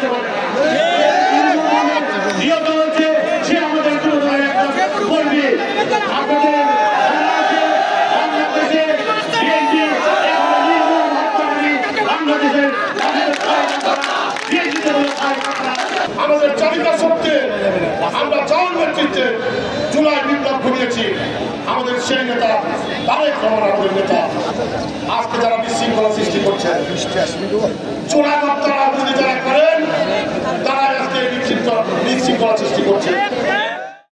হতে পারে না। নিহত হচ্ছে সে আমাদের জনগণের একটা কর্মী। আপনাদের আমাদের চালিকা শক্তি আমরা যার নেতৃত্বে জুলাই বিপ্লব ঘটিয়েছি। আমাদের সেই নেতা তারেক রহমান আমাদের নেতা। আজকে যারা বিশৃঙ্খলা সৃষ্টি করছে, চোরা হত্যার রাজনীতি যারা করেন, তারা আজকে বিশৃঙ্খলা সৃষ্টি করছে।